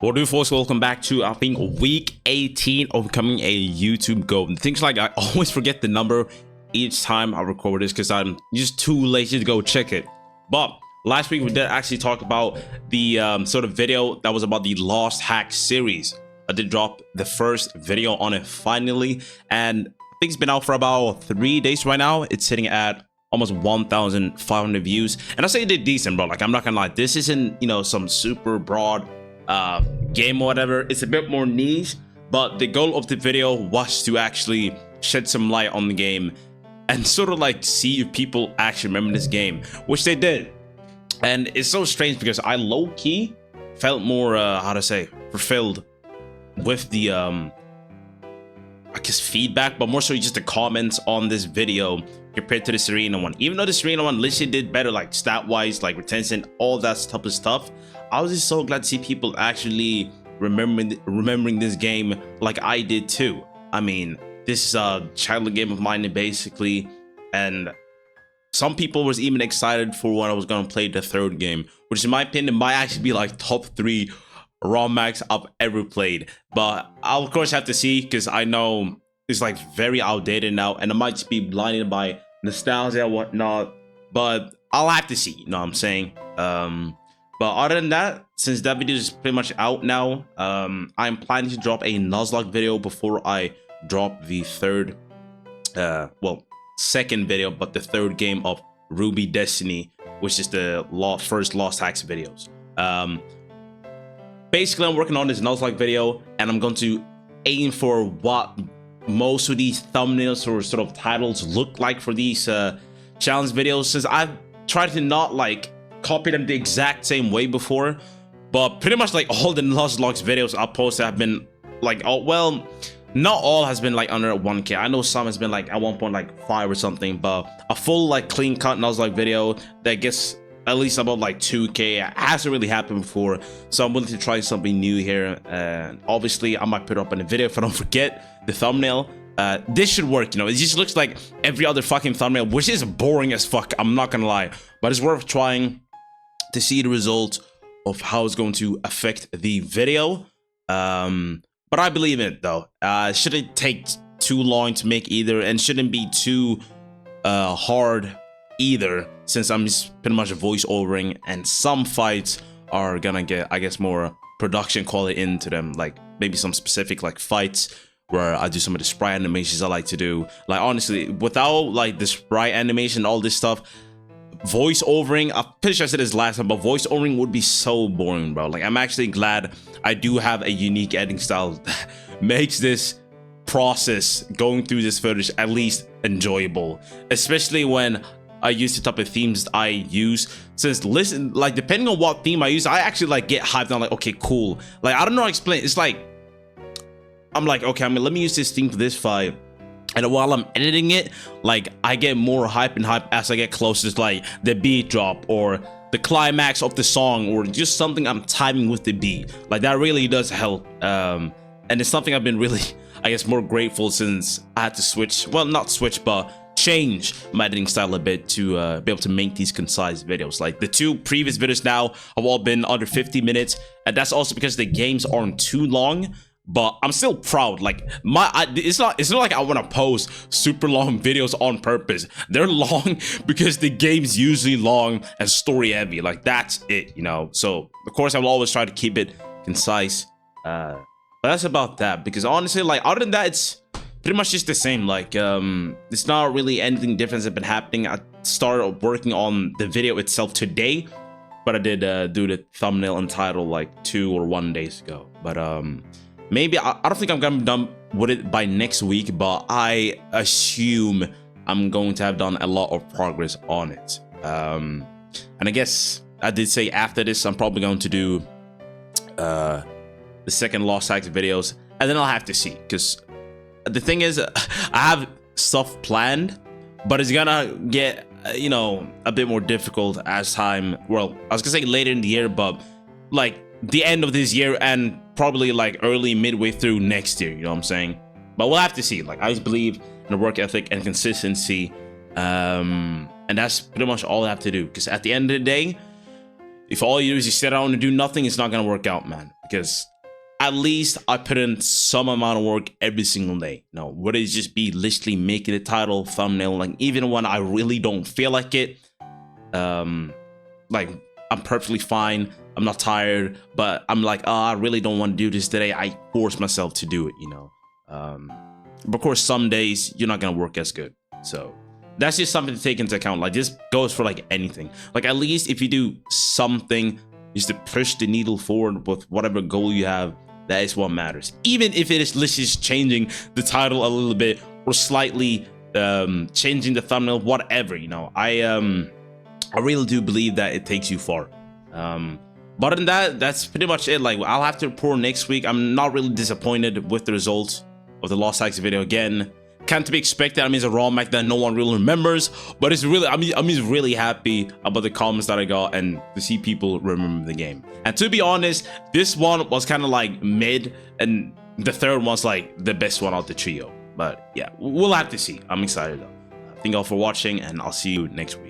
What do folks, welcome back to I think week 18 of becoming a YouTube GOAT. Things like I always forget the number each time I record this because I'm just too lazy to go check it. But last week we did actually talk about the sort of video that was about the Lost Hack series. I did drop the first video on it finally, and I think it's been out for about 3 days right now. It's sitting at almost 1,500 views, and I say it did decent, bro. Like, I'm not gonna lie, this isn't, you know, some super broad game or whatever. It's a bit more niche, but the goal of the video was to actually shed some light on the game and sort of like see if people actually remember this game, which they did. And it's so strange because I low-key felt more how to say, fulfilled with the I guess feedback, but more so just the comments on this video compared to the Serena one. Even though the Serena one literally did better, like stat wise, like retention, all that type of stuff, I was just so glad to see people actually remembering this game like I did too. I mean, this is a childhood game of mine basically, and some people was even excited for when I was gonna play the third game, which in my opinion might actually be like top 3 ROM max I've ever played. But I'll of course have to see, because I know it's like very outdated now, and I might just be blinded by nostalgia and whatnot, but I'll have to see, you know what I'm saying? But other than that, since that video is pretty much out now, I'm planning to drop a Nuzlocke video before I drop the third, second video, but the third game of Ruby Destiny, which is the first Lost Hacks videos. Basically, I'm working on this Nuzlocke video, and I'm going to aim for what most of these thumbnails or sort of titles look like for these challenge videos, since I've tried to not like copy them the exact same way before, but pretty much like all the Nuzlocke videos I posted have been like, oh well, not all has been like under 1K. I know some has been like at one point like 5 or something, but a full like clean cut Nuzlocke video that gets at least about like 2K hasn't really happened before. So I'm willing to try something new here, and obviously I might put it up in a video if I don't forget the thumbnail. This should work, you know. It just looks like every other fucking thumbnail, which is boring as fuck, I'm not gonna lie, but it's worth trying to see the result of how it's going to affect the video. But I believe in it though. It shouldn't take too long to make either, and shouldn't be too hard either, since I'm just pretty much voice overing, and some fights are gonna get, I guess, more production quality into them, like maybe some specific like fights where I do some of the sprite animations I like to do. Like honestly, without like the sprite animation, all this stuff, voice overing, I'm pretty sure I said this last time, but voice overing would be so boring, bro. Like, I'm actually glad I do have a unique editing style that makes this process, going through this footage, at least enjoyable, especially when I use the type of themes I use. Since listen, like depending on what theme I use, I actually like get hyped on, like, okay, cool. Like, I don't know how to explain. It's like I'm like, okay, I mean, let me use this theme for this fight, and while I'm editing it, like I get more hype and hype as I get closer to like the beat drop or the climax of the song, or just something I'm timing with the beat. Like, that really does help, and it's something I've been really, I guess, more grateful since I had to switch, well, not switch, but change my editing style a bit to be able to make these concise videos. Like, the 2 previous videos now have all been under 50 minutes, and that's also because the games aren't too long. But I'm still proud. Like, it's not like I want to post super long videos on purpose. They're long because the game's usually long and story heavy. Like, that's it, you know. So of course I will always try to keep it concise. But that's about that, because honestly, like, other than that, it's pretty much just the same. Like, it's not really anything different that's been happening. I started working on the video itself today, but I did do the thumbnail and title like 2 or 1 days ago. But maybe I don't think I'm gonna be done with it by next week, but I assume I'm going to have done a lot of progress on it. And I guess I did say after this, I'm probably going to do the second Lost Hacks videos, and then I'll have to see, because the thing is, I have stuff planned, but it's gonna get, you know, a bit more difficult as time, well, I was gonna say later in the year, but like the end of this year and probably like early midway through next year, you know what I'm saying? But we'll have to see. Like, I just believe in the work ethic and consistency, and that's pretty much all I have to do, because at the end of the day, if all you do is you sit down and do nothing, it's not gonna work out, man. Because at least I put in some amount of work every single day. You know, would it just be literally making a title, thumbnail, like even when I really don't feel like it, like I'm perfectly fine. I'm not tired, but I'm like, oh, I really don't want to do this today. I force myself to do it, you know. But of course, some days you're not gonna work as good. So that's just something to take into account. Like this goes for like anything. Like at least if you do something just to push the needle forward with whatever goal you have, that is what matters. Even if it is literally just changing the title a little bit or slightly changing the thumbnail, whatever, you know. I really do believe that it takes you far. But other than that, that's pretty much it. Like I'll have to report next week. I'm not really disappointed with the results of the Lost Hacks video. Again, can't be expected. I mean, it's a raw Mac that no one really remembers, but it's really, I'm just really happy about the comments that I got and to see people remember the game. And to be honest, this one was kind of like mid, and the third one's like the best one out the trio. But yeah, we'll have to see. I'm excited though. Thank you all for watching, and I'll see you next week.